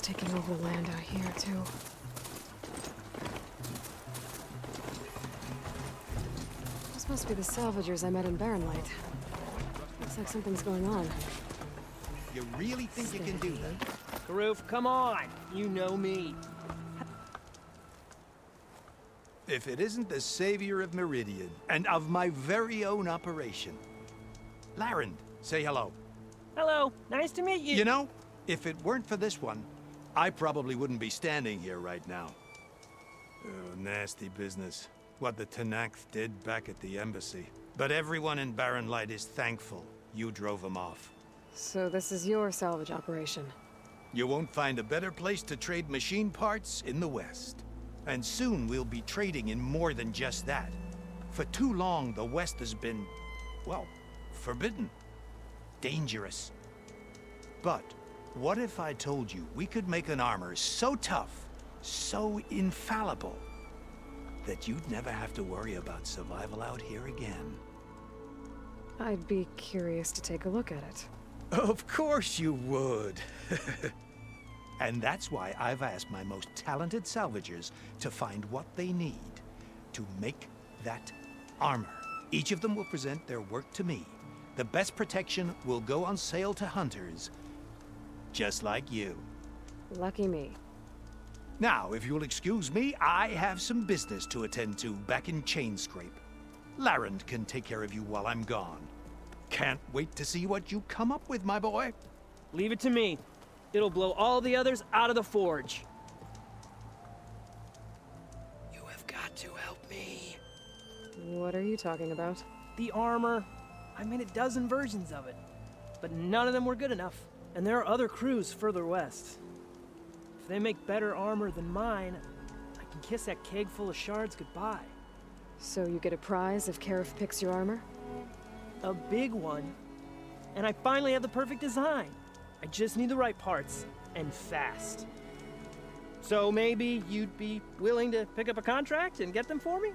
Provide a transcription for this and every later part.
taking over the land out here, too. This must be the salvagers I met in Barrenlight. Looks like something's going on. You really think you can do that? Karoof, come on! You know me. If it isn't the savior of Meridian, and of my very own operation. Larend, say hello. Hello, nice to meet you. You know, if it weren't for this one, I probably wouldn't be standing here right now. Oh, nasty business. What the Tenakth did back at the embassy. But everyone in Barrenlight is thankful you drove them off. So this is your salvage operation? You won't find a better place to trade machine parts in the West. And soon we'll be trading in more than just that. For too long, the West has been, well, forbidden. Dangerous. But what if I told you we could make an armor so tough, so infallible, that you'd never have to worry about survival out here again? I'd be curious to take a look at it. Of course you would. And that's why I've asked my most talented salvagers to find what they need to make that armor. Each of them will present their work to me. The best protection will go on sale to hunters, just like you. Lucky me. Now, if you'll excuse me, I have some business to attend to back in Chainscrape. Larend can take care of you while I'm gone. Can't wait to see what you come up with, my boy. Leave it to me. It'll blow all the others out of the forge. You have got to help me. What are you talking about? The armor. I made a dozen versions of it. But none of them were good enough. And there are other crews further west. If they make better armor than mine, I can kiss that keg full of shards goodbye. So you get a prize if Karif picks your armor? A big one. And I finally have the perfect design. I just need the right parts, and fast. So maybe you'd be willing to pick up a contract and get them for me?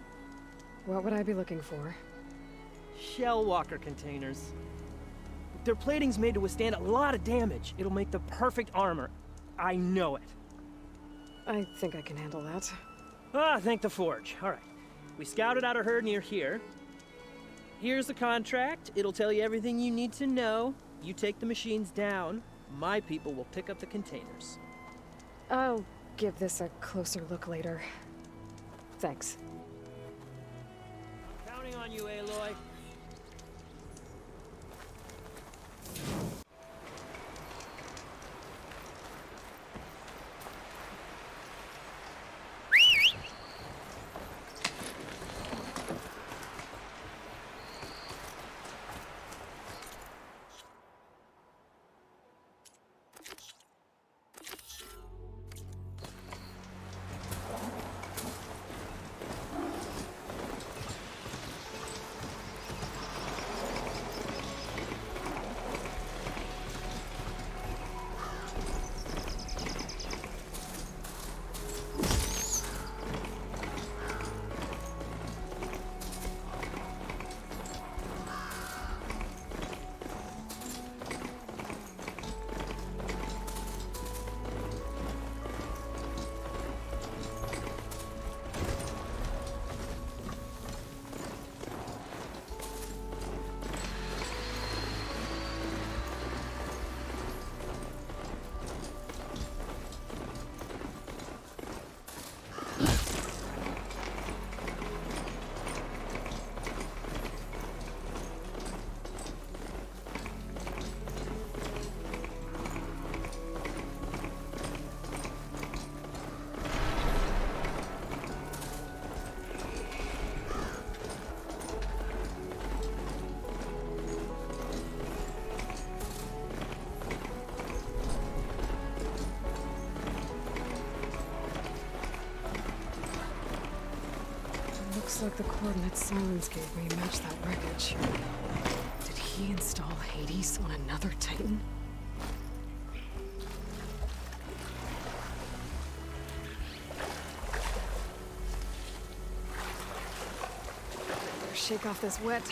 What would I be looking for? Shell walker containers. Their plating's made to withstand a lot of damage. It'll make the perfect armor. I know it. I think I can handle that. Ah, thank the forge. All right. We scouted out a herd near here. Here's the contract. It'll tell you everything you need to know. You take the machines down. My people will pick up the containers. I'll give this a closer look later. Thanks. I'm counting on you, Aloy. Looks like the coordinates Silence gave me match that wreckage. Did he install Hades on another Titan? Better shake off this wet.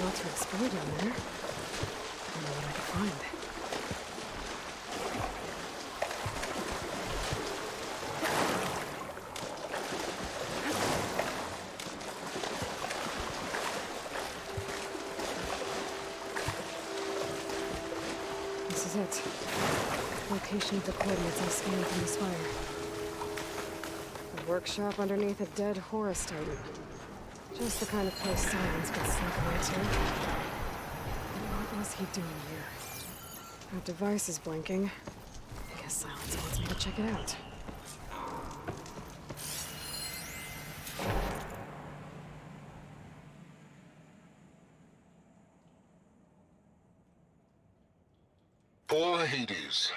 lot to explore down there. I don't know what I could find. This is it. Location of the coordinates I scanned from the spire. A workshop underneath a dead Horus Titan. Just the kind of place Silence could slip away to. What was he doing here? That device is blinking. I guess Silence wants me to check it out. Poor Hades.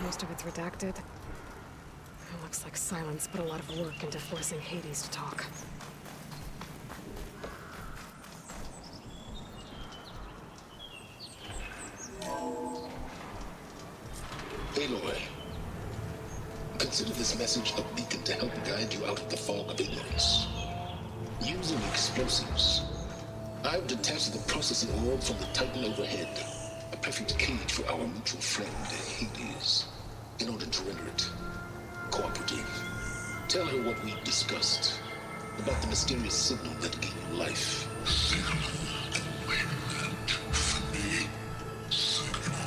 Most of it's redacted. It looks like Silence put a lot of work into forcing Hades to talk. Aloy, consider this message a beacon to help guide you out of the fog of ignorance. Using explosives, I've detached the processing orb from the Titan overhead, a perfect cage for our mutual friend, Hades, in order to render it cooperative. Tell her what we discussed about the mysterious signal that gave you life. Signal wayland for me. Signal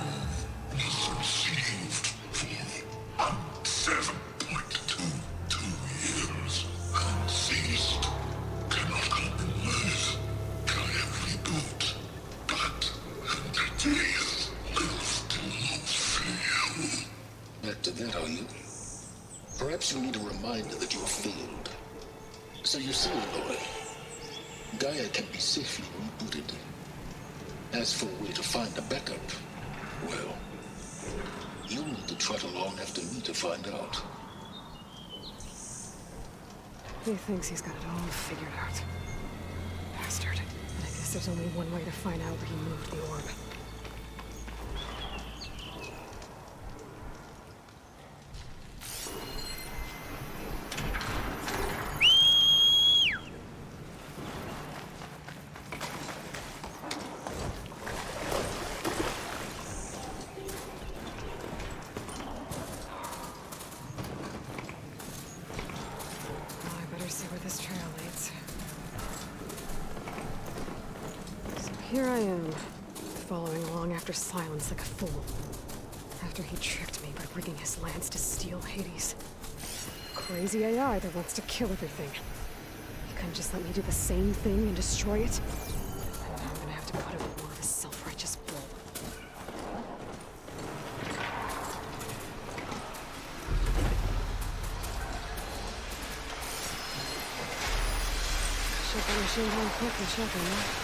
was received for 7.22 years and ceased. Cannot compromise. Try every boot, but the days will still fail. Back to that, are you? Perhaps you need a reminder that you have failed. So you see, Aloy, Gaia can be safely rebooted. As for a way to find a backup, well, you'll need to trot along after me to find out. He thinks he's got it all figured out. Bastard. I guess there's only one way to find out where he moved the orb. See where this trail leads. So here I am, following along after Silence like a fool. After he tricked me by bringing his lance to steal Hades. Crazy AI that wants to kill everything. He couldn't just let me do the same thing and destroy it. And now I'm gonna have to put up with more of his self-righteous bull. Shut that machine down quick and check him, huh?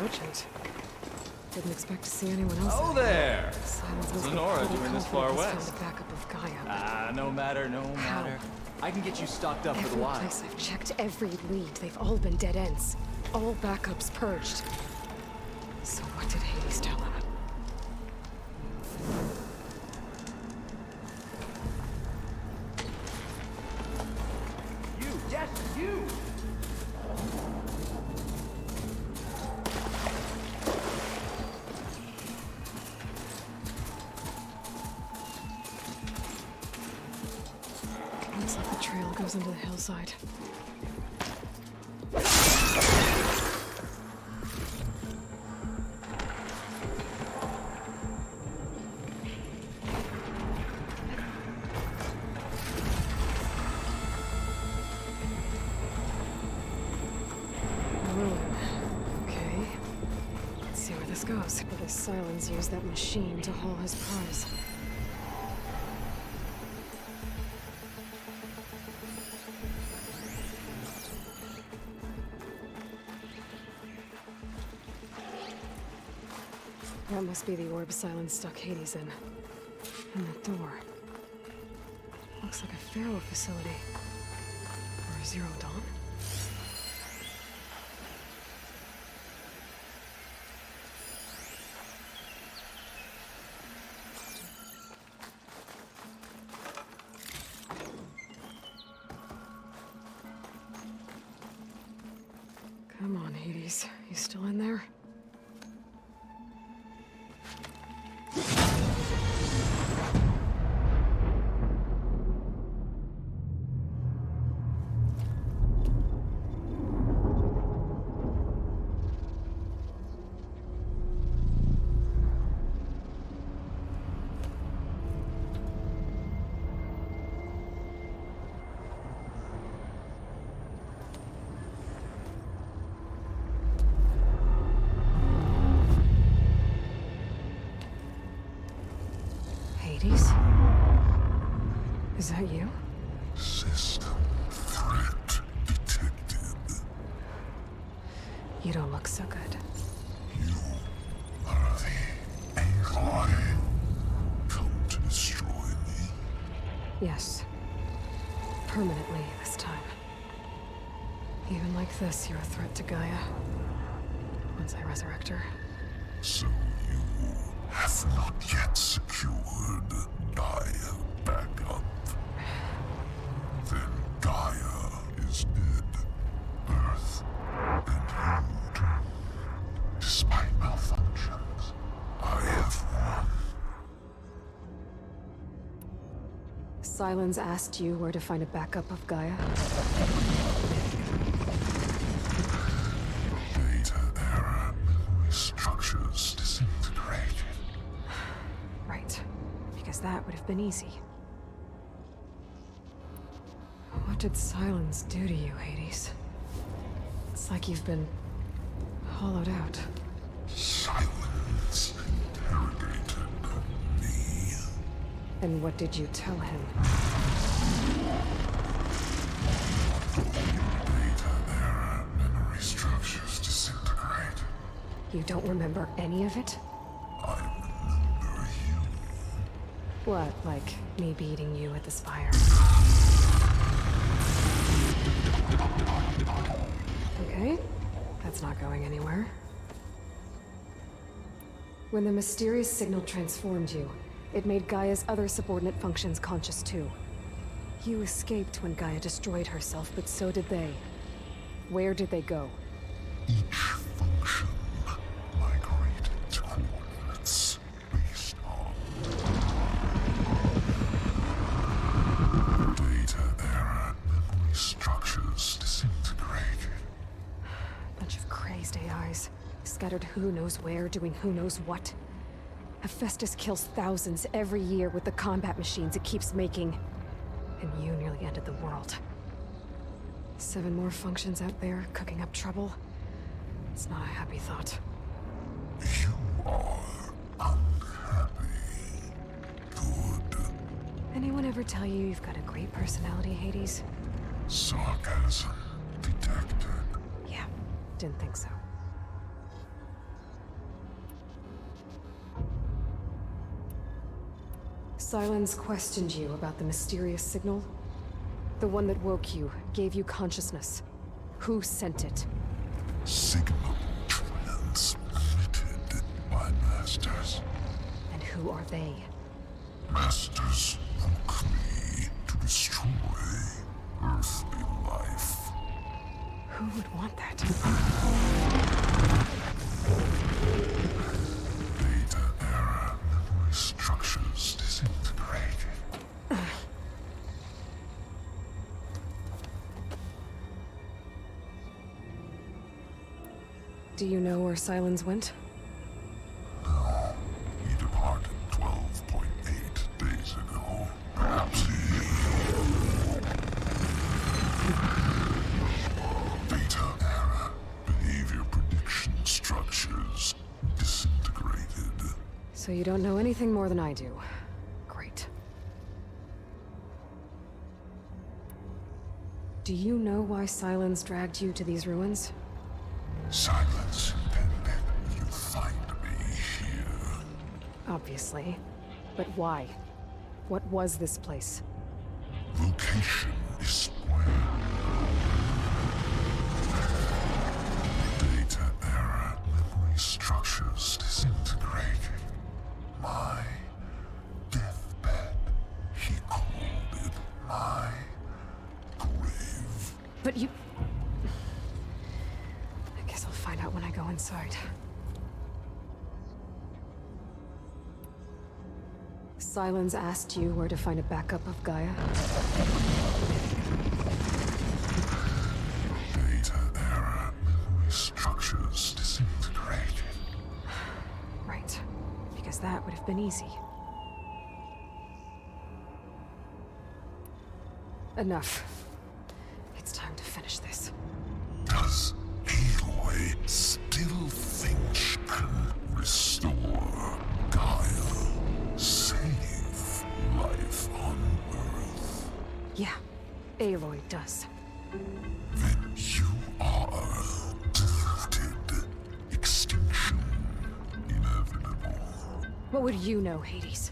Merchant. Didn't expect to see anyone else. Oh there! Silence must be Zenora pretty doing this confident far he's west. found a backup of Gaia. No matter, no matter. I can get you stocked up for the Every while. place I've checked, every lead, they've all been dead ends. All backups purged. So what did Hades tell him? You, yes, you! Looks like the trail goes into the hillside. Okay. Let's see where this goes. I guess Silence used that machine to haul his prize. That must be the orb Silence stuck Hades in. And that door. Looks like a Pharaoh facility. Or a Zero Dawn? Come on, Hades. You still in there? Hades? Is that you? System threat detected. You don't look so good. You are the Aloy. Come to destroy me. Yes. Permanently this time. Even like this, you're a threat to Gaia. Once I resurrect her. So you have not yet secured Gaia backup. Then Gaia is dead. Earth and you, despite malfunctions, I have won. Silence asked you where to find a backup of Gaia? Data error, memory structures disintegrated. Right. Because that would have been easy. What did Silence do to you, Hades? It's like you've been hollowed out. Silence interrogated me. And what did you tell him? Data error, memory structures disintegrate. You don't remember any of it? I remember you. What, like me beating you at the spire? Okay, that's not going anywhere. When the mysterious signal transformed you, it made Gaia's other subordinate functions conscious too. You escaped when Gaia destroyed herself, but so did they. Where did they go? Each function migrated to coordinates based on data error, memory structures disintegrated. Bunch of crazed AIs, scattered who knows where, doing who knows what. Hephaestus kills thousands every year with the combat machines it keeps making. And you nearly ended the world. 7 more functions out there, cooking up trouble. It's not a happy thought. You are unhappy. Good. Anyone ever tell you you've got a great personality, Hades? Sarcasm detected. Yeah, didn't think so. Silence questioned you about the mysterious signal? The one that woke you, gave you consciousness. Who sent it? Signal transmitted by masters. And who are they? Masters woke me to destroy earthly life. Who would want that? Data era memory structures disintegrated. Do you know where Silence went? No, he departed 12.8 days ago. Perhaps he... Data era behavior prediction structures disintegrated. So you don't know anything more than I do. Great. Do you know why Silence dragged you to these ruins? Silence intended you find me here. Obviously. But why? What was this place? Location is square. Data era memory structures disintegrated. My deathbed. He called it my grave. But you... I guess I'll find out when I go inside. Silence asked you where to find a backup of Gaia? Data era memory structures disintegrated. Right. Because that would have been easy. Enough. It's time to finish this. Does Aloy still think she can restore Gaia? Save life on Earth? Yeah, Aloy does. Then you are deluded. Extinction inevitable. What would you know, Hades?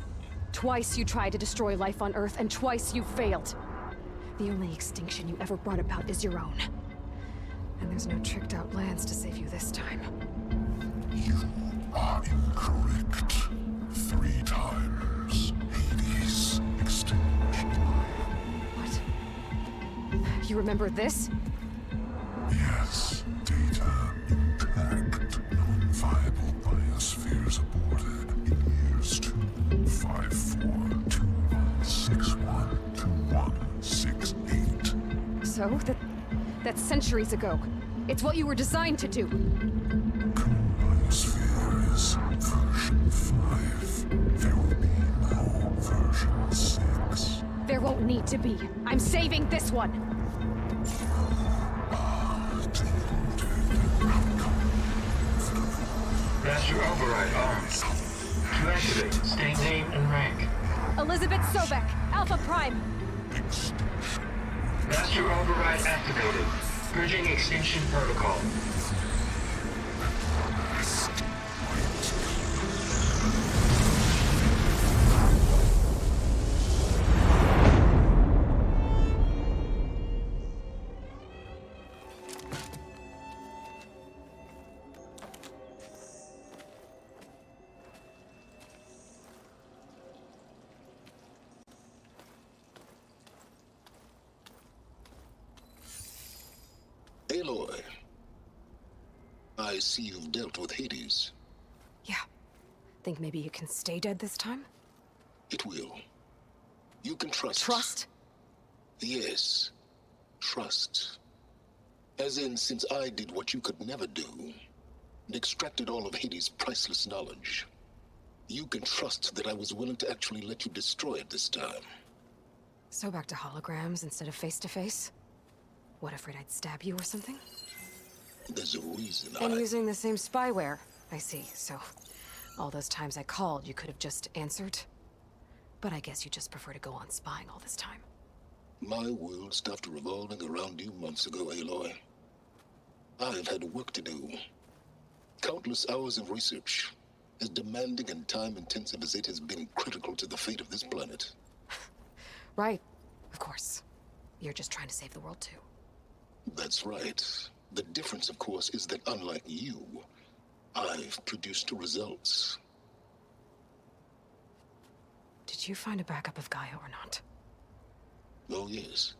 Twice you tried to destroy life on Earth, and twice you failed. The only extinction you ever brought about is your own. And there's no tricked-out lands to save you this time. You are incorrect. 3 times. Hades extinction. What? You remember this? Yes, data intact. Non-viable biospheres aborted in years 254, 2161, 2168. So, that's centuries ago. It's what you were designed to do. Current biosphere is version 5. There will be no version 6. There won't need to be. I'm saving this one. Master override armed. To activate, state name and rank. Elizabeth Sobek, Alpha Prime. Extinction. Master override activated. Bridging extinction protocol. Aloy, I see you've dealt with Hades. Yeah. Think maybe you can stay dead this time? It will. You can trust. Trust? Yes. Trust. As in, since I did what you could never do, and extracted all of Hades' priceless knowledge, you can trust that I was willing to actually let you destroy it this time. So back to holograms instead of face-to-face? What, afraid I'd stab you or something? There's a reason And using the same spyware. I see, so... all those times I called, you could have just answered? But I guess you just prefer to go on spying all this time. My world stopped revolving around you months ago, Aloy. I've had work to do. Countless hours of research. As demanding and time-intensive as it has been critical to the fate of this planet. Right. Of course. You're just trying to save the world, too. That's right. The difference, of course, is that unlike you, I've produced results. Did you find a backup of Gaia or not? Oh, yes.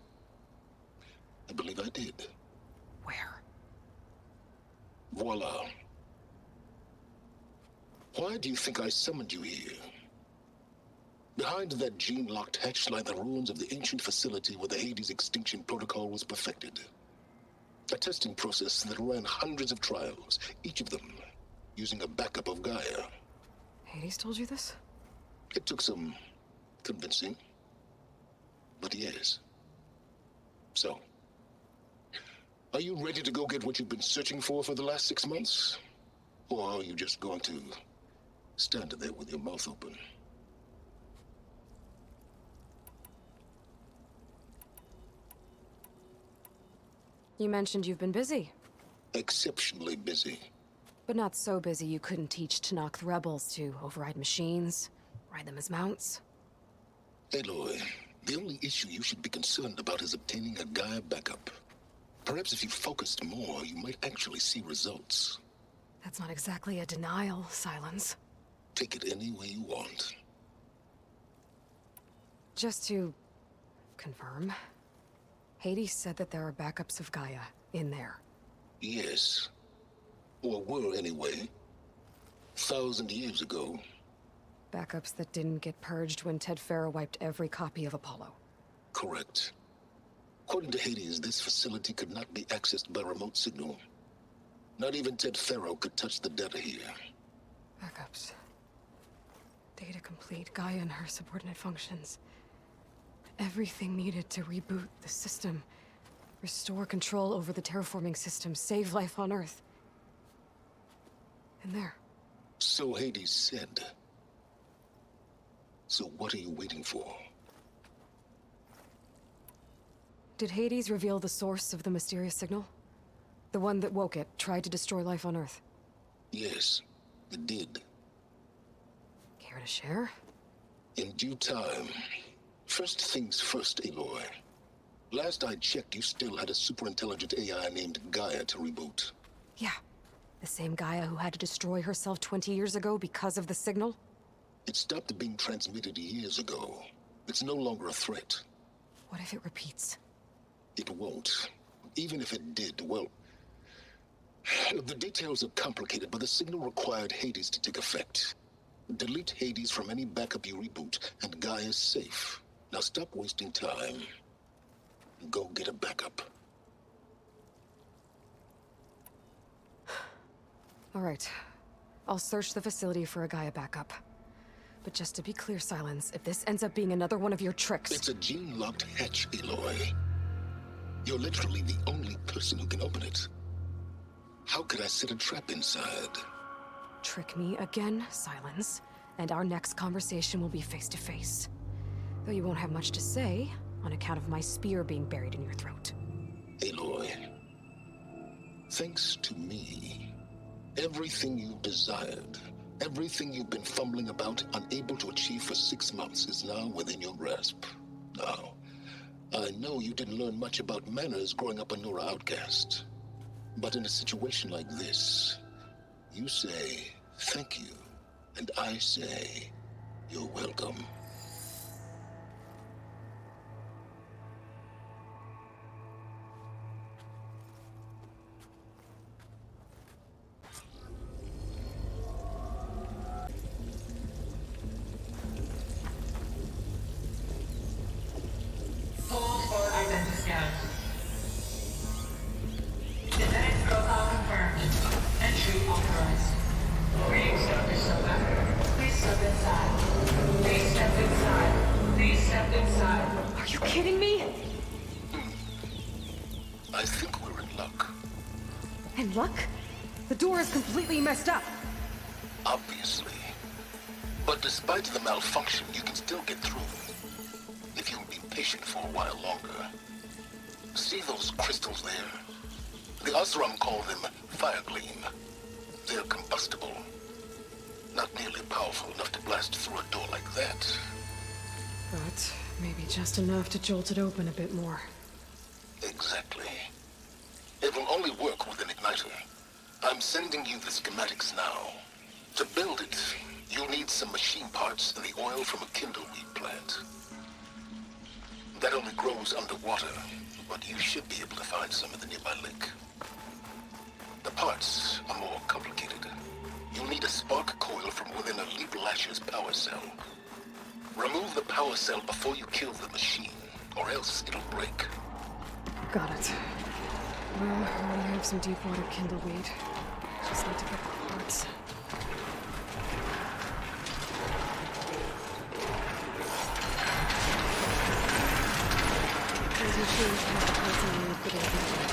I believe I did. Where? Voila. Why do you think I summoned you here? Behind that gene-locked hatch lie the ruins of the ancient facility where the Hades extinction protocol was perfected. A testing process that ran hundreds of trials, each of them using a backup of Gaia. Hades told you this? It took some convincing, but yes. So, are you ready to go get what you've been searching for the last 6 months? Or are you just going to stand there with your mouth open? You mentioned you've been busy. Exceptionally busy. But not so busy you couldn't teach Tanakh the rebels to override machines, ride them as mounts. Aloy, the only issue you should be concerned about is obtaining a Gaia backup. Perhaps if you focused more, you might actually see results. That's not exactly a denial, Silence. Take it any way you want. Just to confirm, Hades said that there are backups of Gaia in there. Yes. Or were anyway. 1,000 years ago. Backups that didn't get purged when Ted Farrow wiped every copy of Apollo. Correct. According to Hades, this facility could not be accessed by remote signal. Not even Ted Farrow could touch the data here. Backups. Data complete, Gaia and her subordinate functions. Everything needed to reboot the system. Restore control over the terraforming system, save life on Earth. And there. So Hades said. So what are you waiting for? Did Hades reveal the source of the mysterious signal? The one that woke it, tried to destroy life on Earth? Yes, it did. Care to share? In due time. First things first, Aloy. Last I checked, you still had a superintelligent AI named Gaia to reboot. Yeah. The same Gaia who had to destroy herself 20 years ago because of the signal? It stopped being transmitted years ago. It's no longer a threat. What if it repeats? It won't. Even if it did, well... The details are complicated, but the signal required Hades to take effect. Delete Hades from any backup you reboot, and Gaia's safe. Now stop wasting time. Go get a backup. All right. I'll search the facility for a Gaia backup. But just to be clear, Silence, if this ends up being another one of your tricks... It's a gene-locked hatch, Aloy. You're literally the only person who can open it. How could I set a trap inside? Trick me again, Silence, and our next conversation will be face-to-face. Though you won't have much to say, on account of my spear being buried in your throat. Aloy, thanks to me, everything you've desired, everything you've been fumbling about, unable to achieve for 6 months, is now within your grasp. Now, I know you didn't learn much about manners growing up a Nora outcast. But in a situation like this, you say, thank you, and I say, you're welcome. Hold for identity. Genetic profile confirmed. Entry authorized. Greetings, Dr. Silva. Please step inside. Please step inside. Please step inside. Are you kidding me? I think we're in luck. And luck? The door is completely messed up. Obviously. But despite the malfunction, you can still get through. If you'll be patient for a while longer. See those crystals there? The Osram call them fire gleam. They're combustible. not nearly powerful enough to blast through a door like that. But maybe just enough to jolt it open a bit more. Exactly. It will only work with an igniter. I'm sending you the schematics now. To build it, you'll need some machine parts and the oil from a kindleweed plant. That only grows underwater, but you should be able to find some in the nearby lake. The parts are more complicated. You'll need a spark coil from within a Leap Lasher's power cell. Remove the power cell before you kill the machine, or else it'll break. Got it. Well, I already have some deep water kindleweed. Just need to get the parts. These machines have the parts I need for the igniter.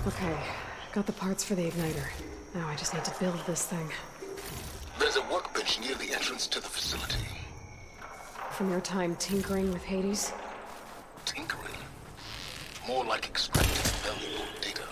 Okay, got the parts for the igniter. Now I just need to build this thing. There's a workbench near the entrance to the facility. From your time tinkering with Hades? Tinkering? More like extracting valuable data.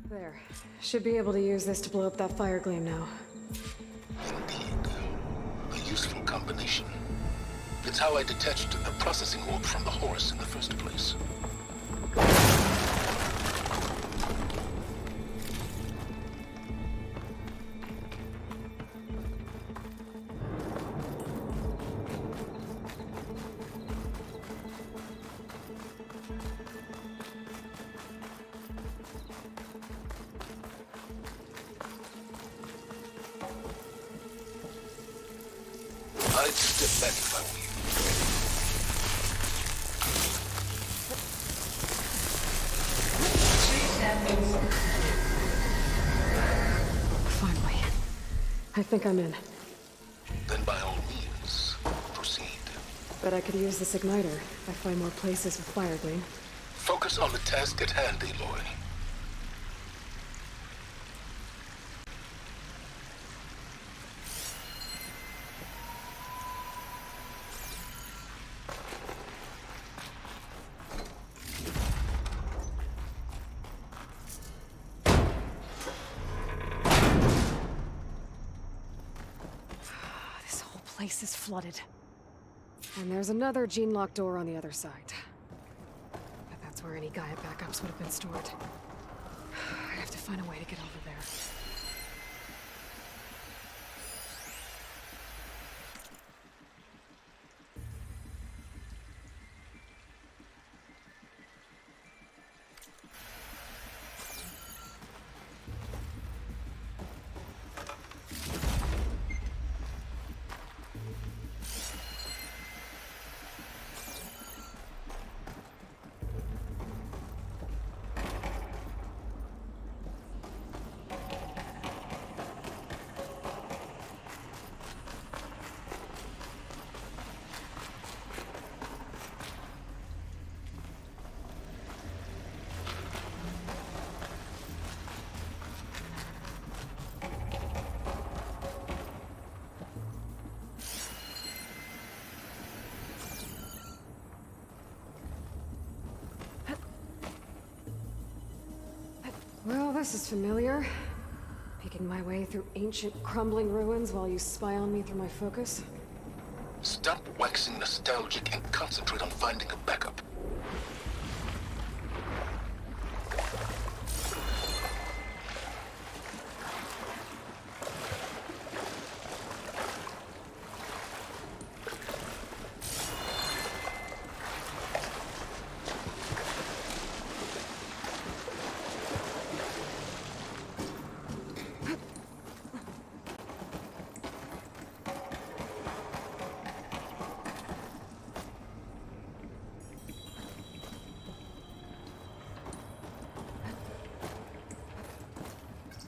There. Should be able to use this to blow up that fire gleam now. Indeed. A useful combination. It's how I detached the processing orb from the horse in the first place. I'd step back if I were you. Please Finally. I think I'm in. Then by all means, proceed. Bet I could use this igniter if I find more places with fire gleam. Focus on the task at hand, Aloy. This whole place is flooded. And there's another gene-locked door on the other side. But that's where any Gaia backups would have been stored. I have to find a way to get over there. Well, this is familiar. Picking my way through ancient, crumbling ruins while you spy on me through my focus. Stop waxing nostalgic and concentrate on finding a backup.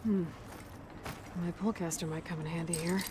My pullcaster might come in handy here.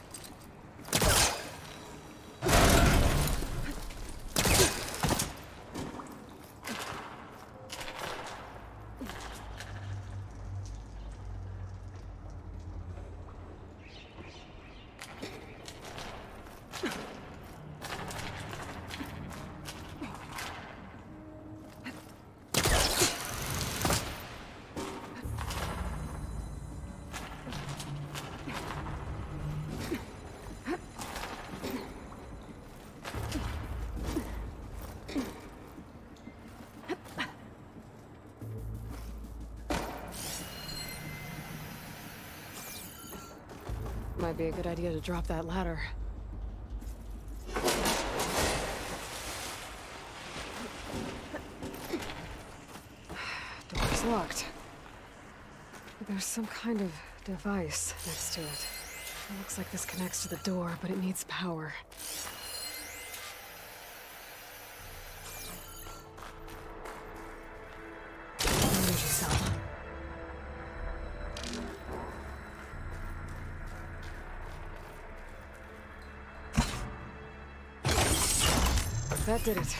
Might be a good idea to drop that ladder. Door's locked. But there's some kind of device next to it. It looks like this connects to the door, but it needs power. Energy cell. That did it.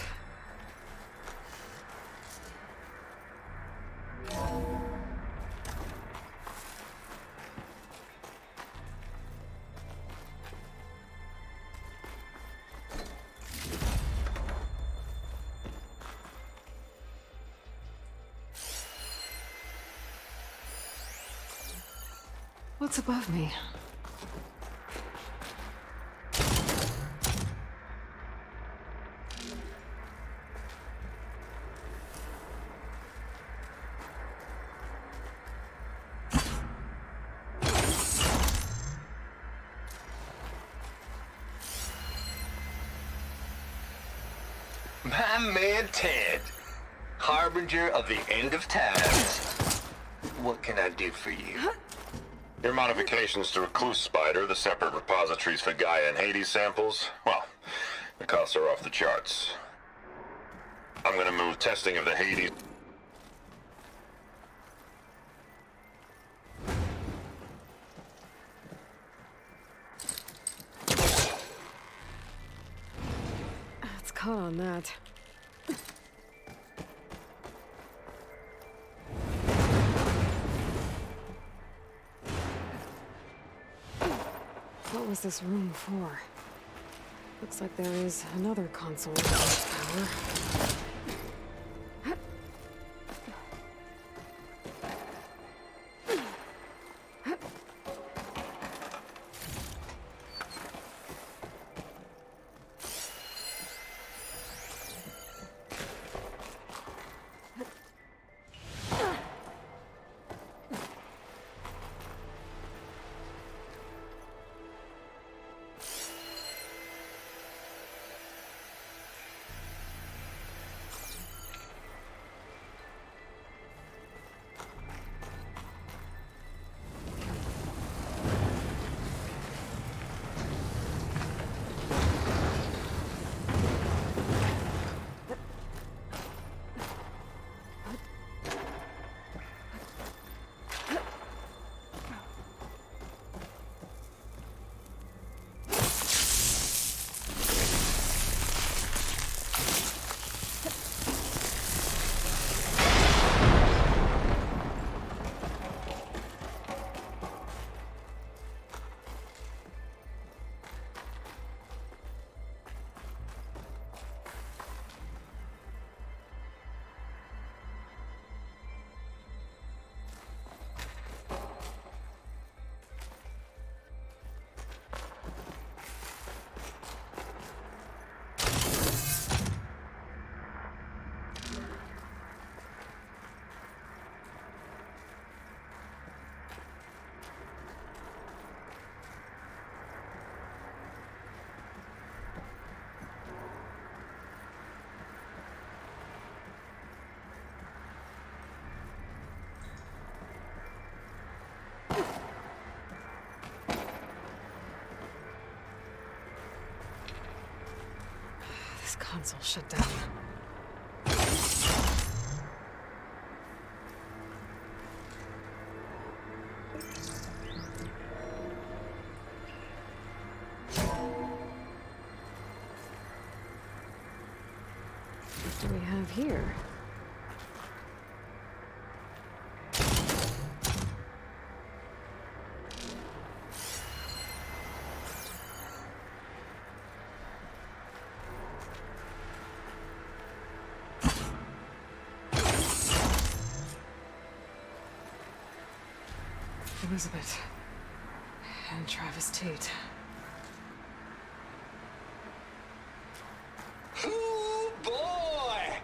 What's above me? My man Ted, harbinger of the end of times. What can I do for you? Your modifications to Recluse Spider, the separate repositories for Gaia and Hades samples, well, the costs are off the charts. I'm gonna move testing of the Hades that. What was this room for? Looks like there is another console with power. This console shut down. What do we have here? Elizabeth and Travis Tate. Ooh, boy!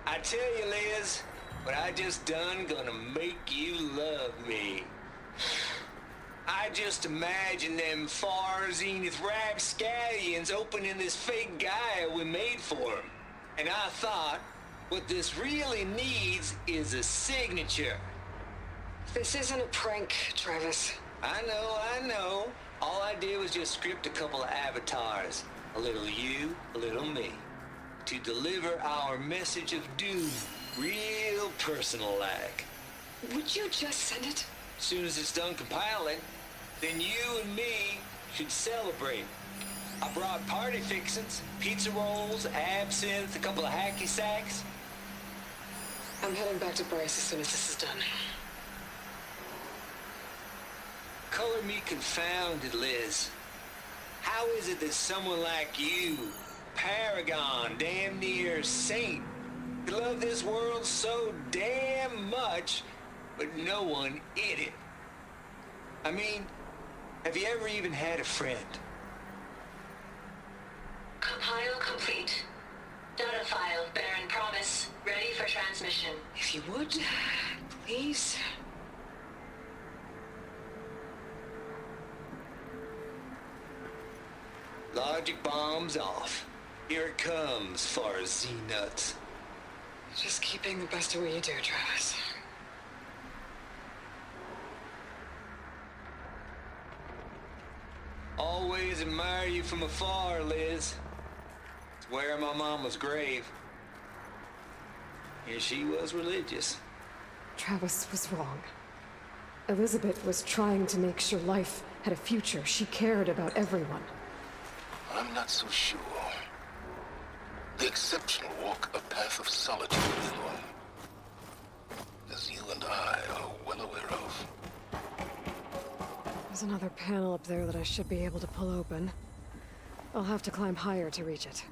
I tell you, Liz, what I just done gonna make you love me. I just imagine them far zenith rapscallions opening this fake guy we made for him. And I thought, what this really needs is a signature. This isn't a prank, Travis. I know. All I did was just script a couple of avatars. A little you, a little me. To deliver our message of doom, real personal-like. Would you just send it? As soon as it's done compiling, then you and me should celebrate. I brought party fixings, pizza rolls, absinthe, a couple of hacky sacks. I'm heading back to Bryce as soon as this is done. Color me confounded, Liz. How is it that someone like you, paragon, damn near saint, could love this world so damn much, but no one in it? I mean, have you ever even had a friend? Compile complete. Data file, Baron Promise, ready for transmission. If you would, please. Logic bombs off. Here it comes, far as Z-nuts. Just keep being the best at what you do, Travis. Always admire you from afar, Liz. It's where my mama's grave. And she was religious. Travis was wrong. Elizabeth was trying to make sure life had a future. She cared about everyone. I'm not so sure. The exceptional walk a path of solitude, Aloy. As you and I are well aware of. There's another panel up there that I should be able to pull open. I'll have to climb higher to reach it.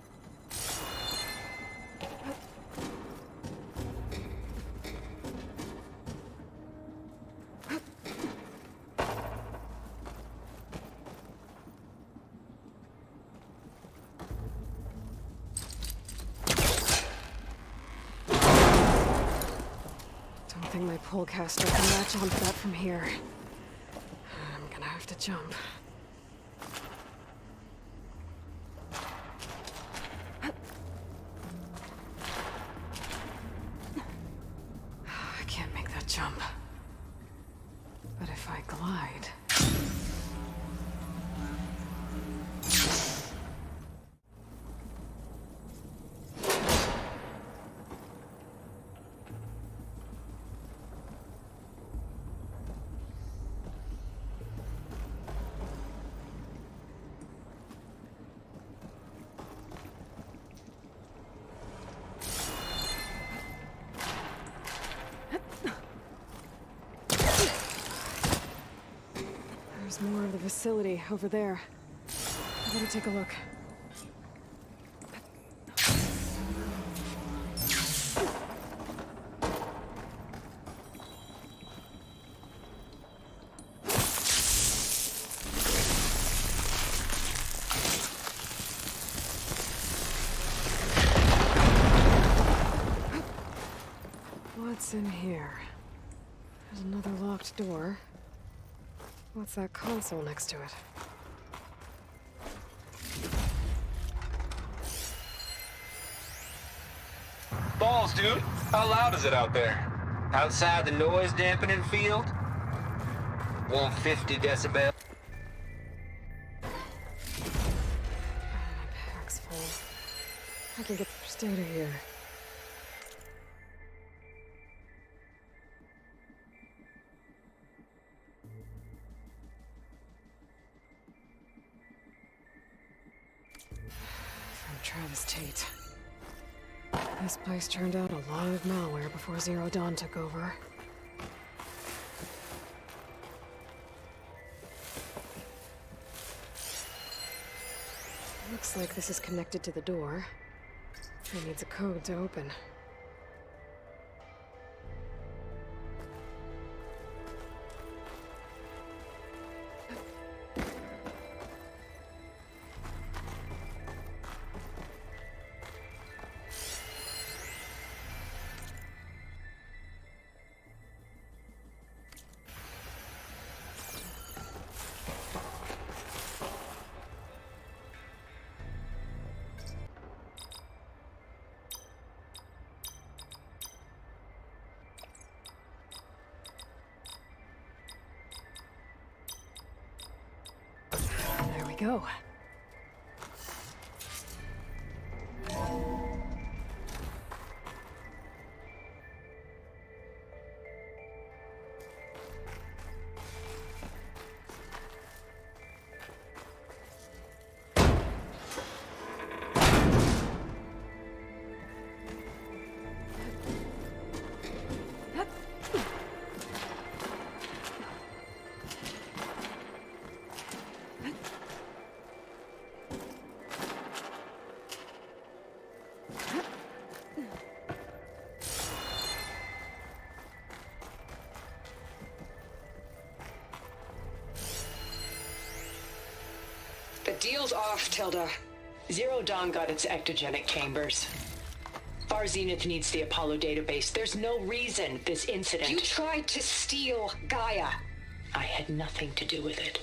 Don't think my polecaster can latch onto that from here. I'm gonna have to jump. I can't make that jump. But if I glide... There's more of the facility over there. I better take a look. What's in here? There's another locked door. What's that console next to it? Balls, dude. How loud is it out there? Outside the noise dampening field? 150 decibel. My pack's full. I can get the first data here. From Travis Tate. This place turned out a lot of malware before Zero Dawn took over. Looks like this is connected to the door. It needs a code to open. There we go. The deal's off, Tilda. Zero Dawn got its ectogenic chambers. Far Zenith needs the Apollo database. There's no reason this incident... You tried to steal Gaia. I had nothing to do with it.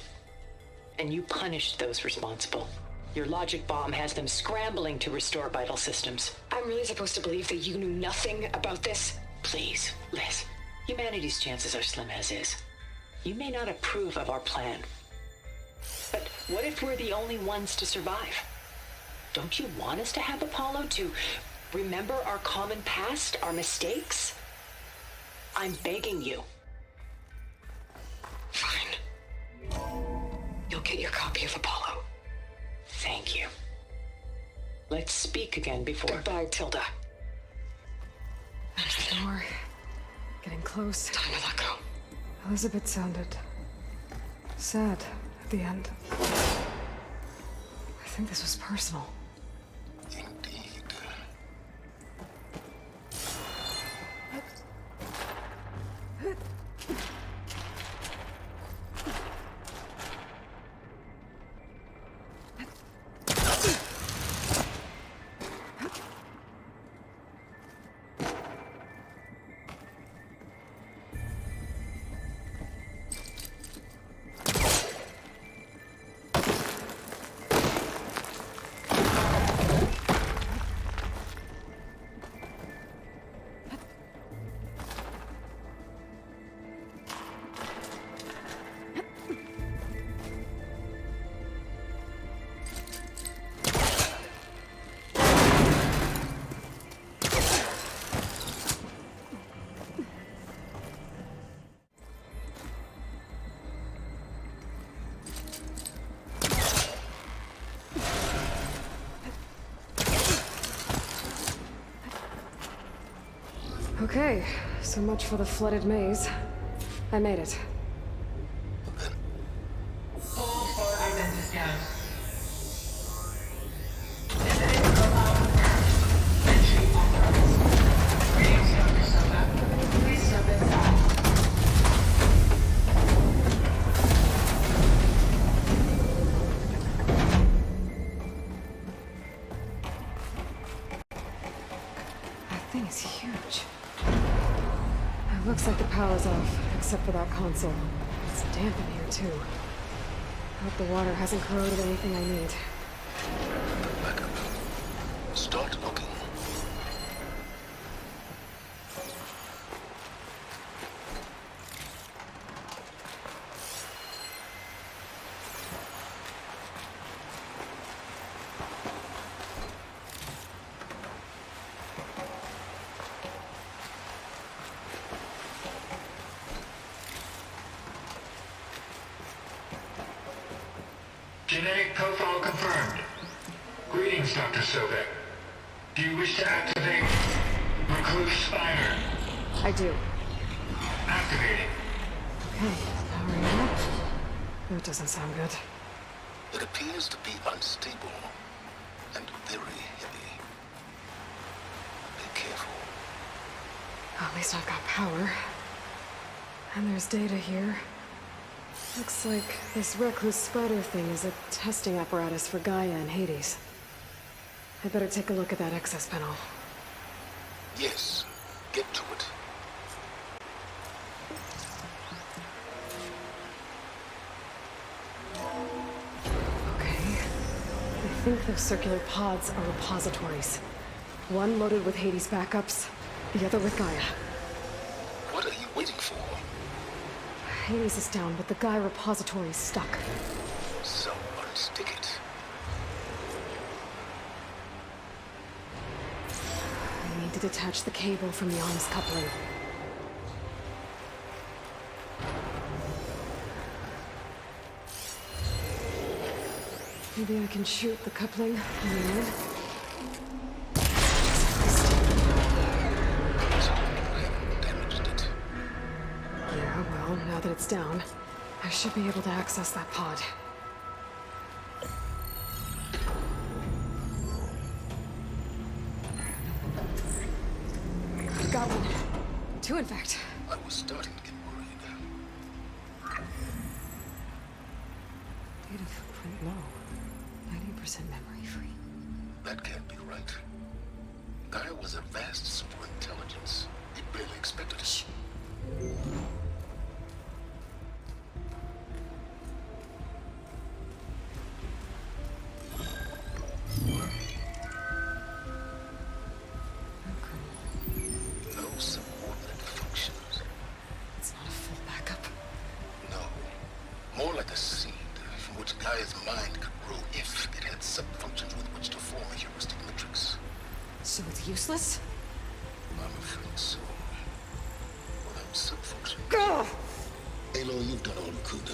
And you punished those responsible. Your logic bomb has them scrambling to restore vital systems. I'm really supposed to believe that you knew nothing about this? Please, Liz. Humanity's chances are slim as is. You may not approve of our plan. But what if we're the only ones to survive? Don't you want us to have Apollo to remember our common past, our mistakes? I'm begging you. Fine. You'll get your copy of Apollo. Thank you. Let's speak again before... Goodbye, Tilda. There's the door. Getting close. Time to let go. Elizabeth sounded sad at the end. I think this was personal. Indeed. Okay, so much for the flooded maze. I made it. Hold for identity scans. Identity profile confirmed. Entry authorized. Greetings, Dr. Silva. Please step inside. That thing is huge. It looks like the power's off, except for that console. It's damp in here, too. Hope the water hasn't corroded anything I need. Back up. Start looking. Genetic profile confirmed. Greetings, Dr. Sobek. Do you wish to activate Recluse Spider? I do. Activating. Okay, powering up. That doesn't sound good. It appears to be unstable and very heavy. Be careful. At least I've got power. And there's data here. Looks like this recluse spider thing is a testing apparatus for Gaia and Hades. I'd better take a look at that access panel. Yes, get to it. Okay. I think those circular pods are repositories. One loaded with Hades backups, the other with Gaia. What are you waiting for? Hades is down, but the Gaia repository is stuck. So unstick it. I need to detach the cable from the arms coupling. Maybe I can shoot the coupling on the end. Damaged it. Yeah, well, now that it's down, I should be able to access that pod. Got one. Two, in fact. I was starting to get worried. Data footprint low. 90% memory free. That can't be right. Gaia was a vast super intelligence. It barely expected it. No subordinate functions. It's not a full backup. No. More like a seed from which Gaia's mind could grow if it had sub-functions with which to form a heuristic matrix. So it's useless? I'm afraid so. Without sub-functions. Ugh! Aloy, you've done all you could.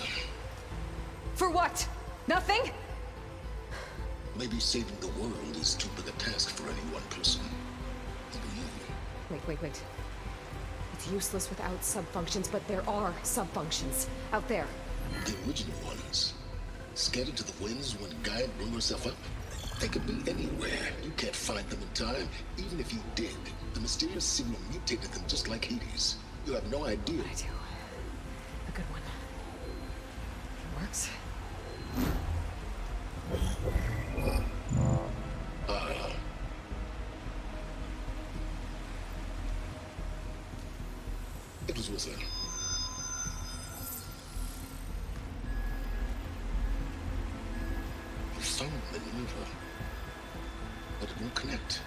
For what? Nothing? Maybe saving the world is too big a task for any one person. Even you. Wait. It's useless without subfunctions, but there are subfunctions out there. The original ones. Scattered to the winds when Gaia blew herself up. They could be anywhere. You can't find them in time. Even if you did, the mysterious signal mutated them just like Hades. You have no idea. I do. A good one. It works. It was with her. You found Minerva, but it won't connect.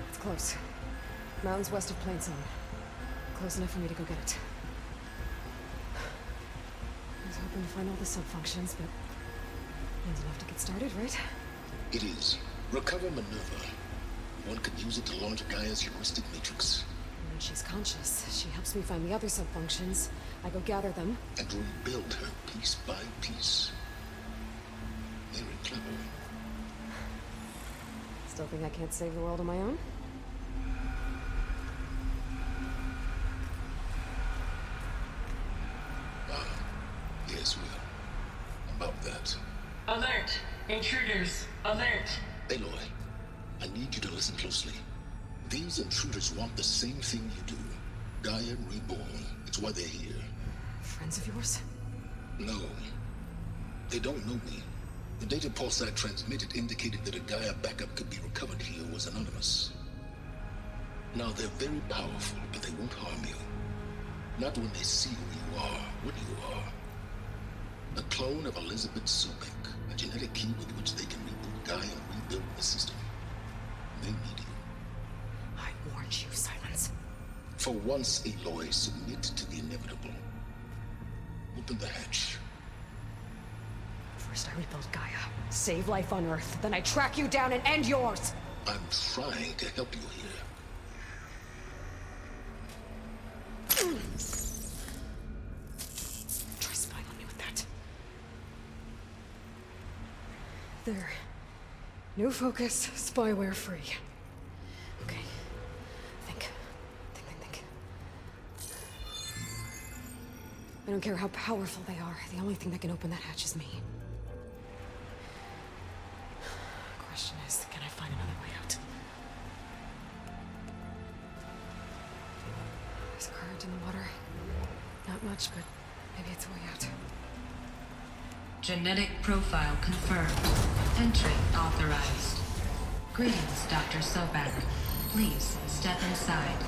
It's close. Mountains west of Plain Sun. Close enough for me to go get it. I was hoping to find all the subfunctions, but means enough to get started, right? It is. Recover Minerva. One could use it to launch Gaia's heuristic matrix. When she's conscious, she helps me find the other subfunctions. I go gather them. And rebuild her piece by piece. Very clever. Still think I can't save the world on my own? Yes, well. About that. Alert! Intruders! Alert! Aloy, I need you to listen closely. These intruders want the same thing you do. Gaia reborn. It's why they're here. Friends of yours? No. They don't know me. The data pulse I transmitted indicated that a Gaia backup could be recovered here was anonymous. Now, they're very powerful, but they won't harm you. Not when they see who you are, what you are. A clone of Elizabeth Sobek, a genetic key with which they can reboot Gaia and rebuild the system. They need you. I warned you, Silence. For once, Aloy, submit to the inevitable. Open the hatch. First I rebuild Gaia, save life on Earth, then I track you down and end yours! I'm trying to help you here. Try spying on me with that. There. New focus, spyware free. Okay. Think. I don't care how powerful they are. The only thing that can open that hatch is me. Question is, can I find another way out? There's a current in the water. Not much, but maybe it's a way out. Genetic profile confirmed. Entry authorized. Greetings, Dr. Sobek. Please step inside.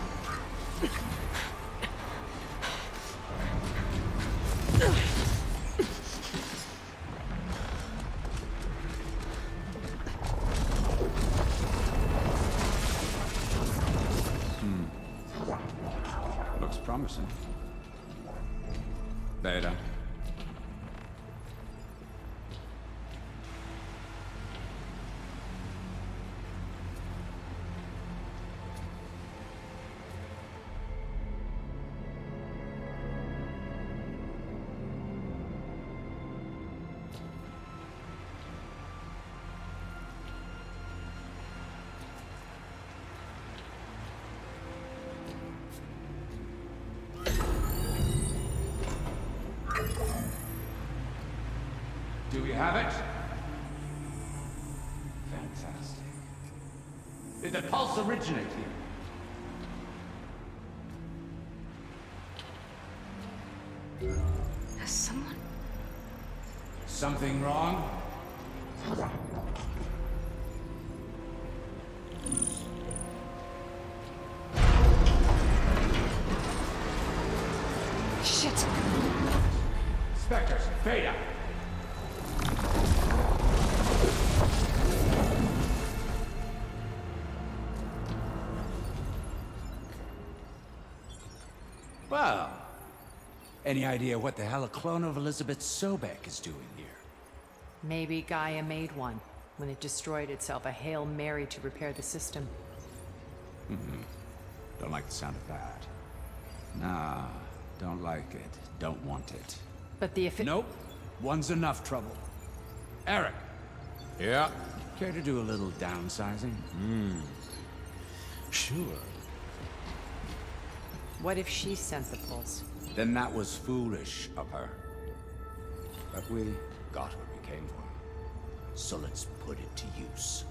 Looks promising. Beta. Do we have it? Fantastic. Did the pulse originate here? Has someone... Something wrong? Shit! Spectres, Beta! Well, any idea what the hell a clone of Elizabeth Sobek is doing here? Maybe Gaia made one when it destroyed itself, a Hail Mary to repair the system. Don't like the sound of that. Nah, don't like it. Don't want it. But the Nope. One's enough trouble. Eric. Yeah? Care to do a little downsizing? Sure. What if she sent the pulse? Then that was foolish of her. But we got what we came for. So let's put it to use.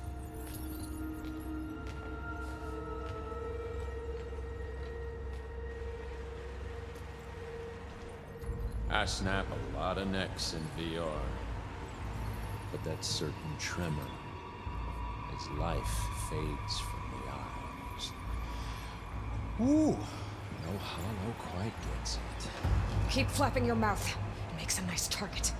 I snap a lot of necks in VR. But that certain tremor as life fades from the eyes. Ooh, no hollow quite gets it. Keep flapping your mouth. It makes a nice target.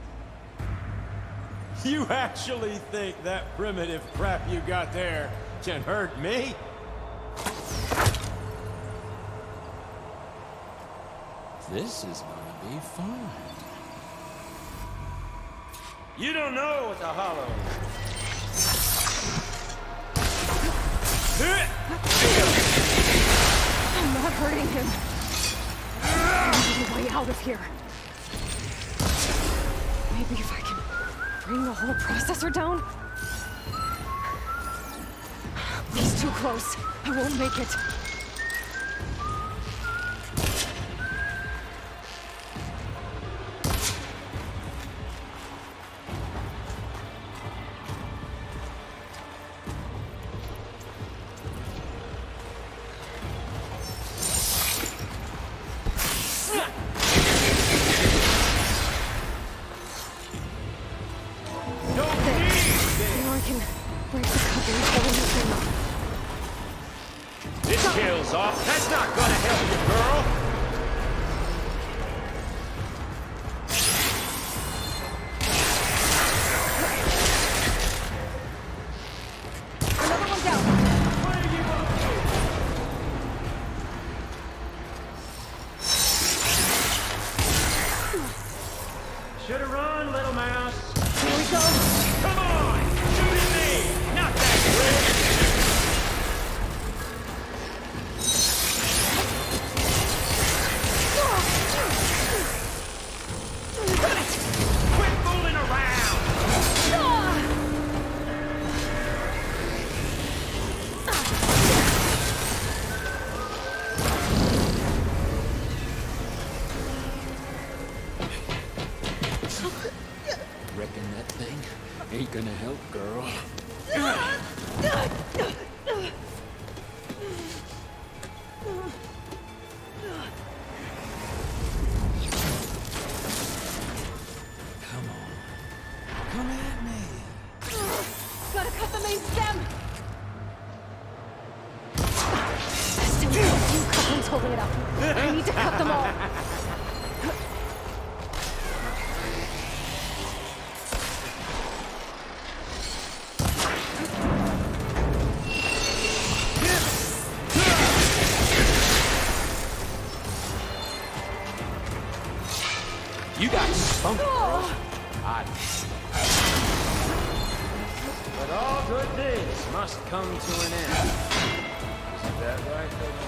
You actually think that primitive crap you got there can hurt me? This is gonna be fun. You don't know what the hollow I'm not hurting him. I need a way out of here. Maybe if I can bring the whole processor down? He's too close. I won't make it. This kills off. That's not gonna help you, girl. Another one down. What are you up to? Should've run, little mouse. Here we go. Come on! Shoot at me! Not that quick! Quit fooling around! Reckon that thing ain't gonna help, girl. Come on. Come at me. Gotta cut the main stem. Still a few couplings holding it up. I need to cut them all. You got spunk, girl. But all good things must come to an end. Isn't that right, little mouse?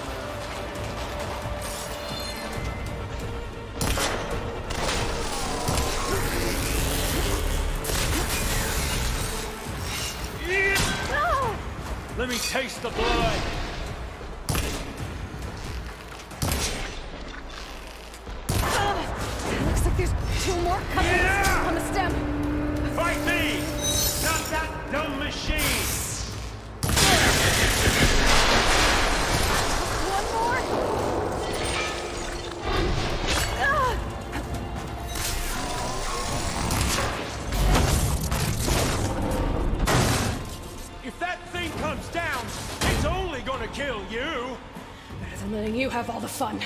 Let me taste the blood. Looks like there's two more couplings on the stem. Fight me! Not that dumb machine! One more. If that thing comes down, it's only gonna kill you! Better than letting you have all the fun.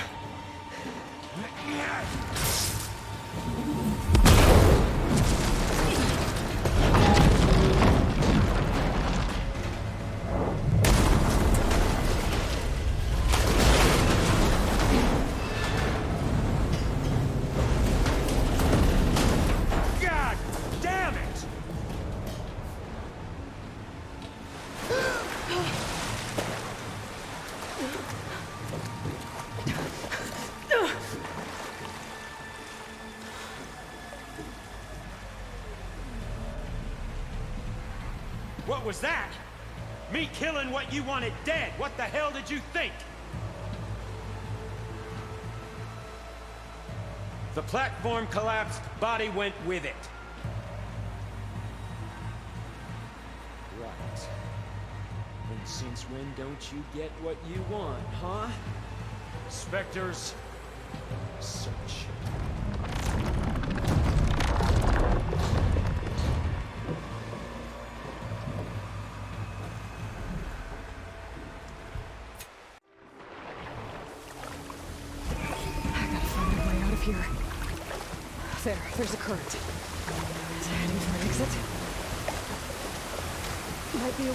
God damn it! What was that? Me killing what you wanted dead. What the hell did you think? The platform collapsed, body went with it. Right. And since when don't you get what you want, huh? Spectres, search. I gotta find a way out of here. There's a current. Is it heading for an exit? Might be a...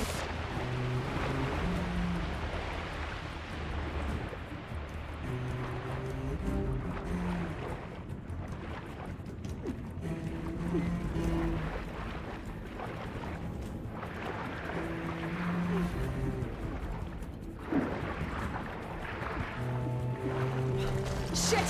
Shit!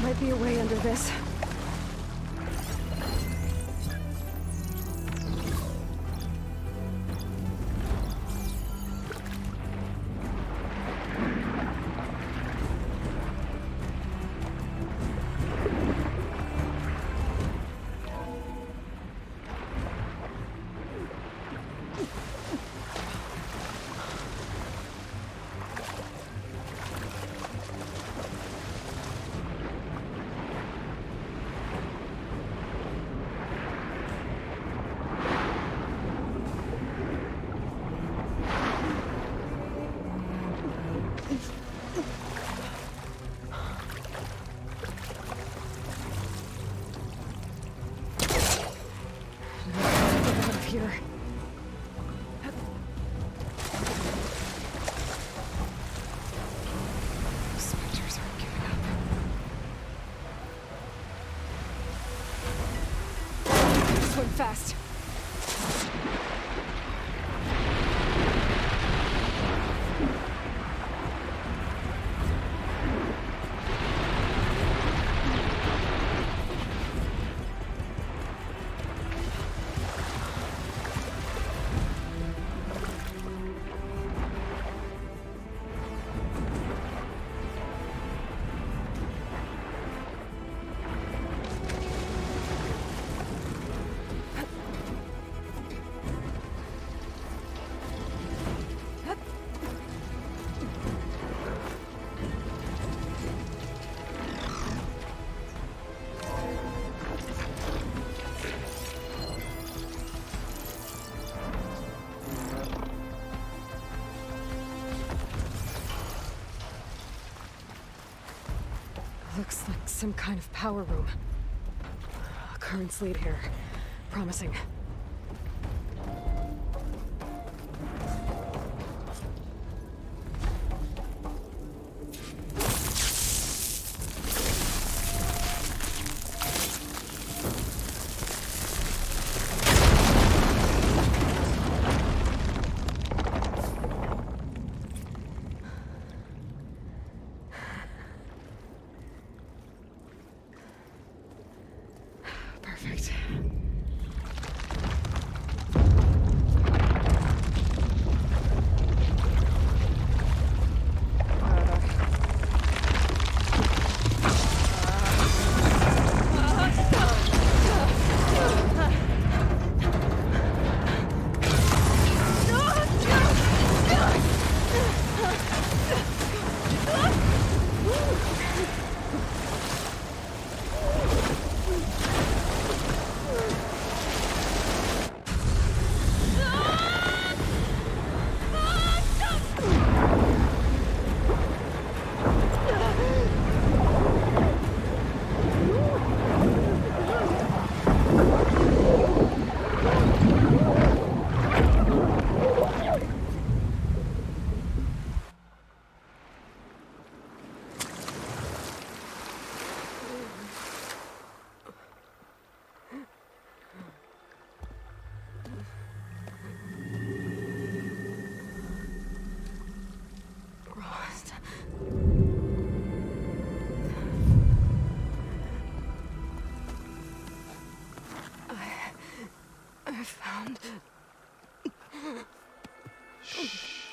Might be a way under this. Here. Spectres aren't giving up. Swim fast. Looks like some kind of power room. Currents lead here. Promising. Perfect. Shh.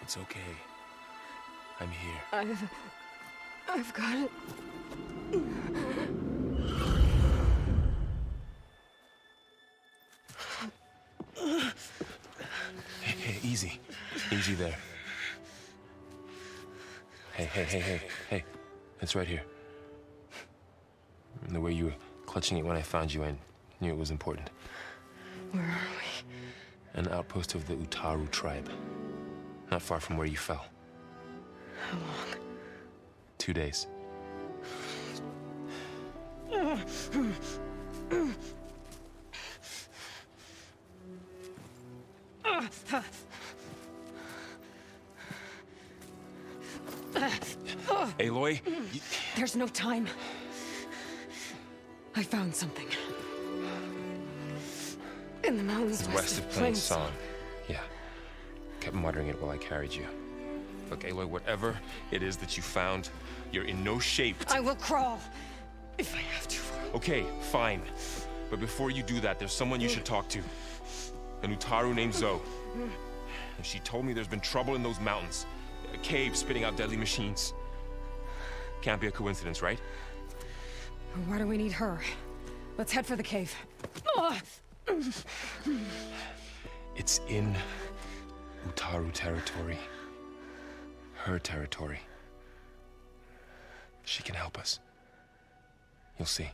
It's okay. I'm here. I've got it. Hey, easy. Easy there. Hey. It's right here. And the way you were clutching it when I found you, I knew it was important. Where are we? An outpost of the Utaru tribe. Not far from where you fell. How long? 2 days. Aloy, There's no time. I found something. In the mountains west of Plain Song. Yeah. Kept muttering it while I carried you. Look, Aloy, whatever it is that you found, you're in no shape to... I will crawl, if I have to. Okay, fine. But before you do that, there's someone you should talk to. An Utaru named Zoe. And she told me there's been trouble in those mountains. A cave spitting out deadly machines. Can't be a coincidence, right? Why do we need her? Let's head for the cave. It's in Utaru territory. Her territory. She can help us. You'll see.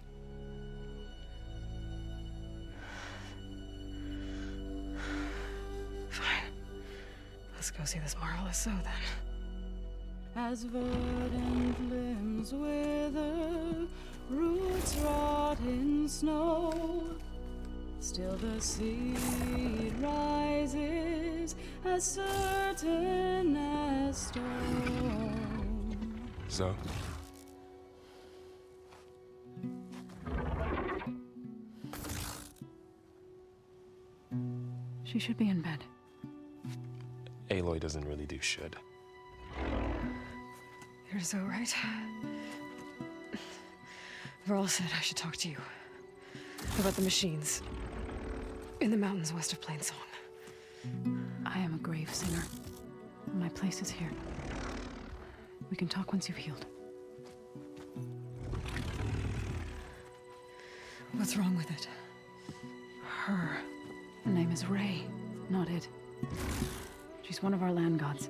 Fine. Let's go see this marvelous Zoe then. As verdant limbs wither, roots rot in snow, still the seed rises as certain as stone. Zoe? She should be in bed. Aloy doesn't really do should. You're so right. Varl said I should talk to you about the machines in the mountains west of Plain Song. I am a grave singer. My place is here. We can talk once you've healed. What's wrong with it? Her name is Ray, not it. She's one of our land gods.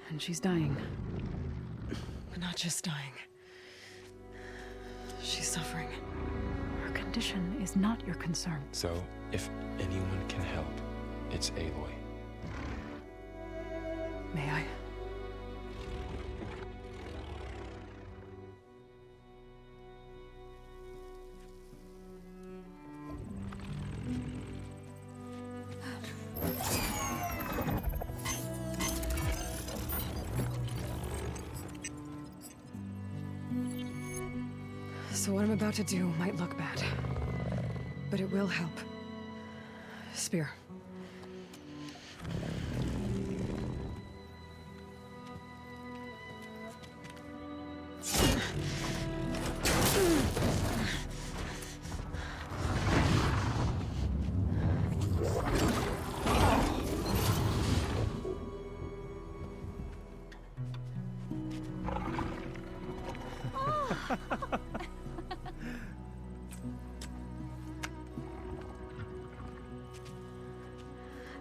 And she's dying. But not just dying. She's suffering. Her condition is not your concern. So, if anyone can help, it's Aloy. May I? So what I'm about to do might look bad, but it will help. Spear.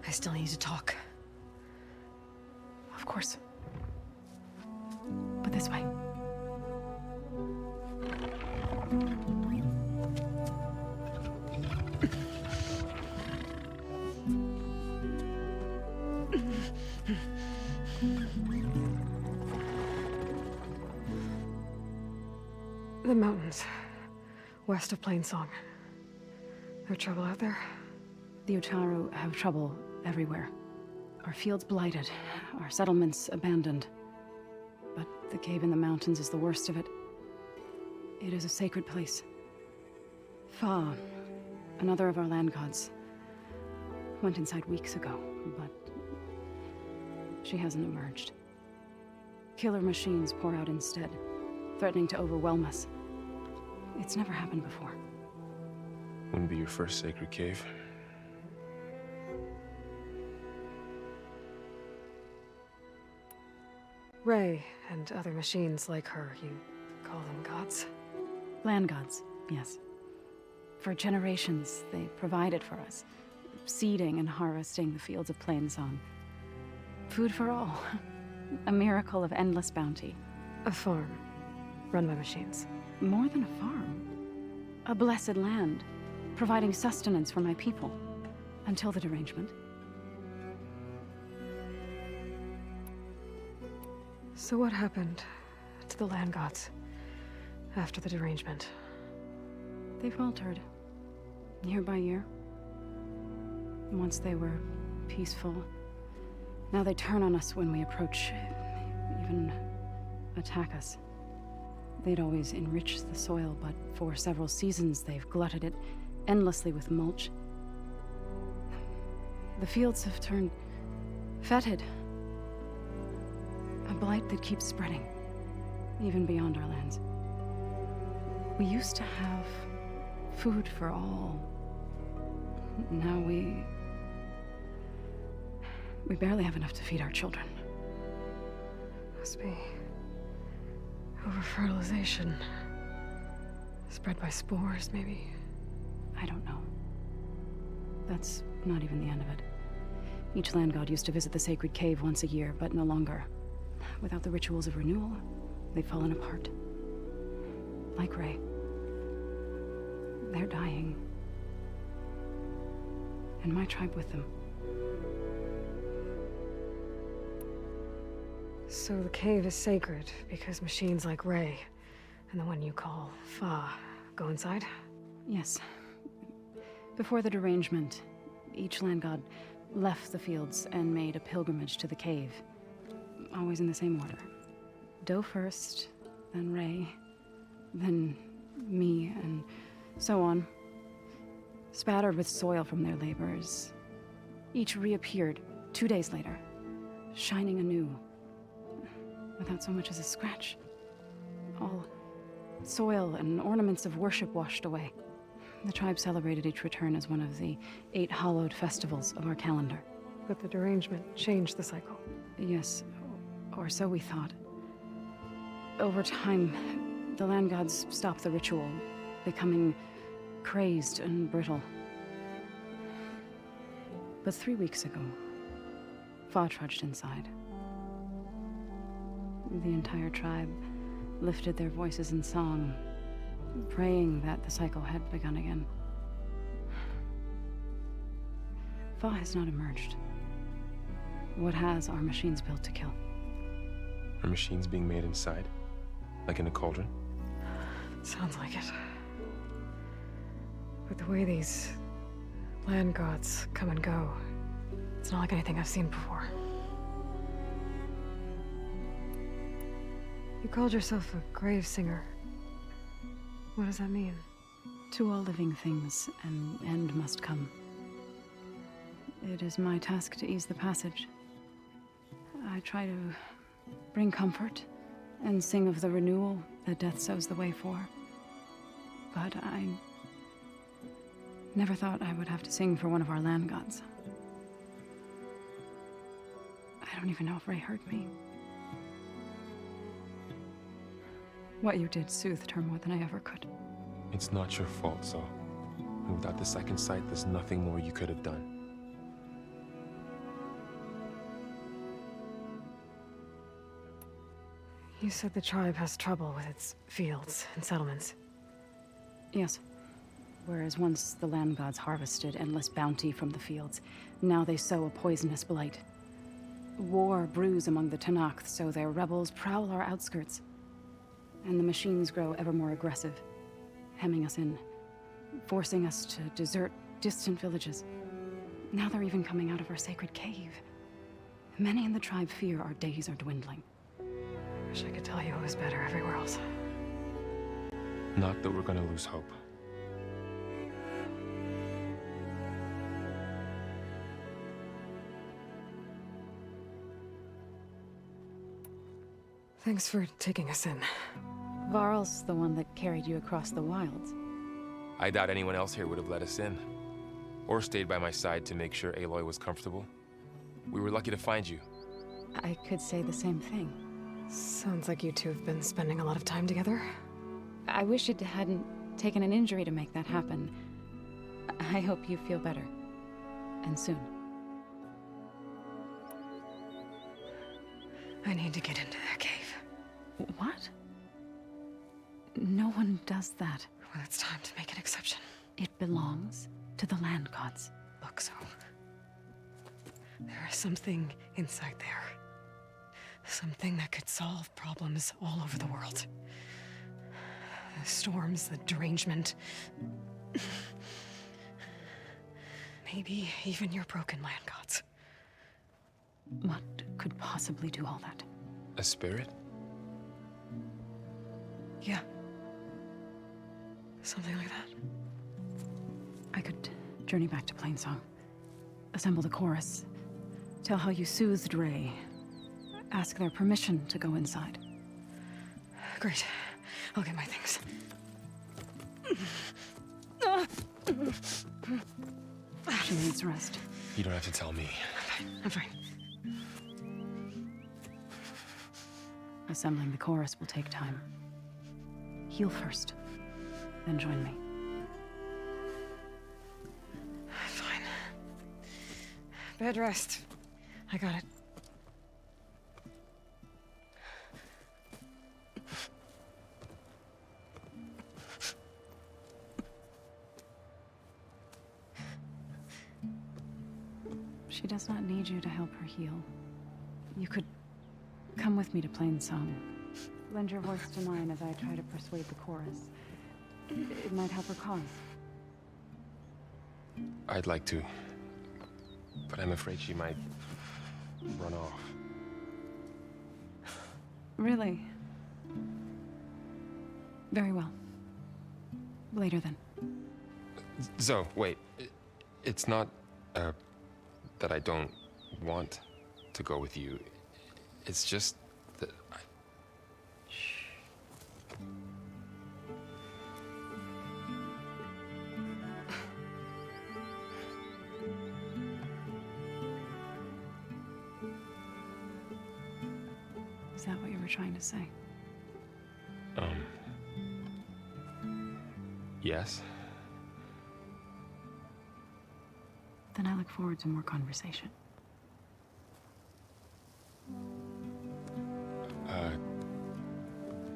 I still need to talk. Of course. But this way. The mountains, west of Plain Song. There trouble out there? The Utaru have trouble everywhere. Our fields blighted, our settlements abandoned. But the cave in the mountains is the worst of it. It is a sacred place. Fa, another of our land gods, went inside weeks ago, but she hasn't emerged. Killer machines pour out instead, threatening to overwhelm us. It's never happened before. Wouldn't be your first sacred cave. Ray and other machines like her, you call them gods? Land gods, yes. For generations, they provided for us, seeding and harvesting the fields of Plainsong. Food for all. A miracle of endless bounty. A farm, run by machines. More than a farm. A blessed land, providing sustenance for my people. Until the derangement. So what happened to the land gods after the derangement? They faltered, year by year. Once they were peaceful, now they turn on us when we approach, even attack us. They'd always enriched the soil, but for several seasons they've glutted it endlessly with mulch. The fields have turned fetid. A blight that keeps spreading, even beyond our lands. We used to have food for all. Now we barely have enough to feed our children. Must be over-fertilization. Spread by spores, maybe? I don't know. That's not even the end of it. Each land god used to visit the sacred cave once a year, but no longer. Without the rituals of renewal, they've fallen apart. Like Ray. They're dying. And my tribe with them. So the cave is sacred because machines like Ray and the one you call Fa go inside? Yes. Before the derangement, each land god left the fields and made a pilgrimage to the cave. Always in the same order. Doe first, then Ray, then me, and so on. Spattered with soil from their labors. Each reappeared 2 days later, shining anew, without so much as a scratch. All soil and ornaments of worship washed away. The tribe celebrated each return as one of the 8 hallowed festivals of our calendar. But the derangement changed the cycle. Yes, or so we thought. Over time, the land gods stopped the ritual, becoming crazed and brittle. But 3 weeks ago, Fa trudged inside. The entire tribe lifted their voices in song, praying that the cycle had begun again. Fa has not emerged. What has are machines built to kill? Are machines being made inside? Like in a cauldron? Sounds like it. But the way these land gods come and go, it's not like anything I've seen before. You called yourself a grave singer. What does that mean? To all living things, an end must come. It is my task to ease the passage. I try to bring comfort and sing of the renewal that death sows the way for. But I never thought I would have to sing for one of our land gods. I don't even know if Ray heard me. What you did soothed her more than I ever could. It's not your fault, Saul. And without the second sight, there's nothing more you could have done. You said the tribe has trouble with its fields and settlements. Yes. Whereas once the land gods harvested endless bounty from the fields, now they sow a poisonous blight. War brews among the Tanakh, so their rebels prowl our outskirts. And the machines grow ever more aggressive, hemming us in, forcing us to desert distant villages. Now they're even coming out of our sacred cave. Many in the tribe fear our days are dwindling. Wish I could tell you it was better everywhere else. Not that we're gonna lose hope. Thanks for taking us in. Varl's the one that carried you across the wilds. I doubt anyone else here would have let us in. Or stayed by my side to make sure Aloy was comfortable. We were lucky to find you. I could say the same thing. Sounds like you two have been spending a lot of time together. I wish it hadn't taken an injury to make that happen. I hope you feel better. And soon. I need to get into that cave. What? No one does that. Well, it's time to make an exception. It belongs to the land gods. Look, so... there is something inside there. Something that could solve problems all over the world. The storms, the derangement. Maybe even your broken land gods. What could possibly do all that? A spirit? Yeah. Something like that. I could journey back to Plainsong, assemble the chorus, tell how you soothed Ray, ask their permission to go inside. Great. I'll get my things. She needs rest. You don't have to tell me. I'm fine. Assembling the chorus will take time. Heal first, then join me. Fine. Bed rest. I got it. She does not need you to help her heal. You could come with me to Plainsong. Lend your voice to mine as I try to persuade the chorus. It might help her cause. I'd like to, but I'm afraid she might run off. Really? Very well. Later then. Zoe, wait. It's not, that I don't want to go with you. It's just that I... Is that what you were trying to say? Yes? Then I look forward to more conversation.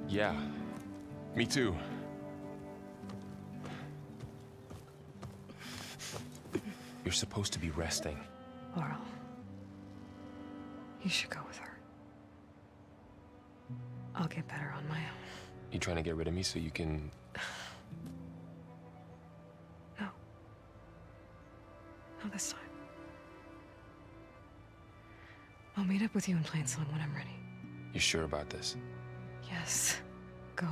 Yeah. Me too. You're supposed to be resting. Laurel, you should go with her. I'll get better on my own. You trying to get rid of me so you can... No. Not this time. I'll meet up with you in Plainsong when I'm ready. You sure about this? Yes. Go.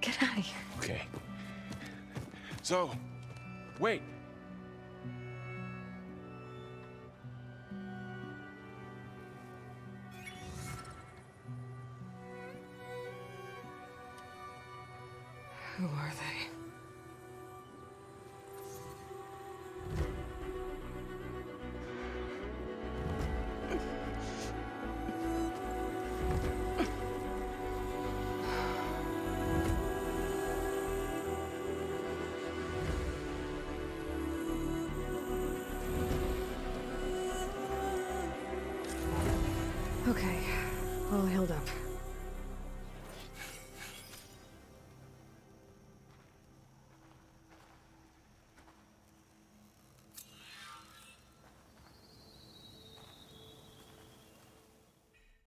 Get out of here. Okay. So, wait. Who are they? Okay, all healed up.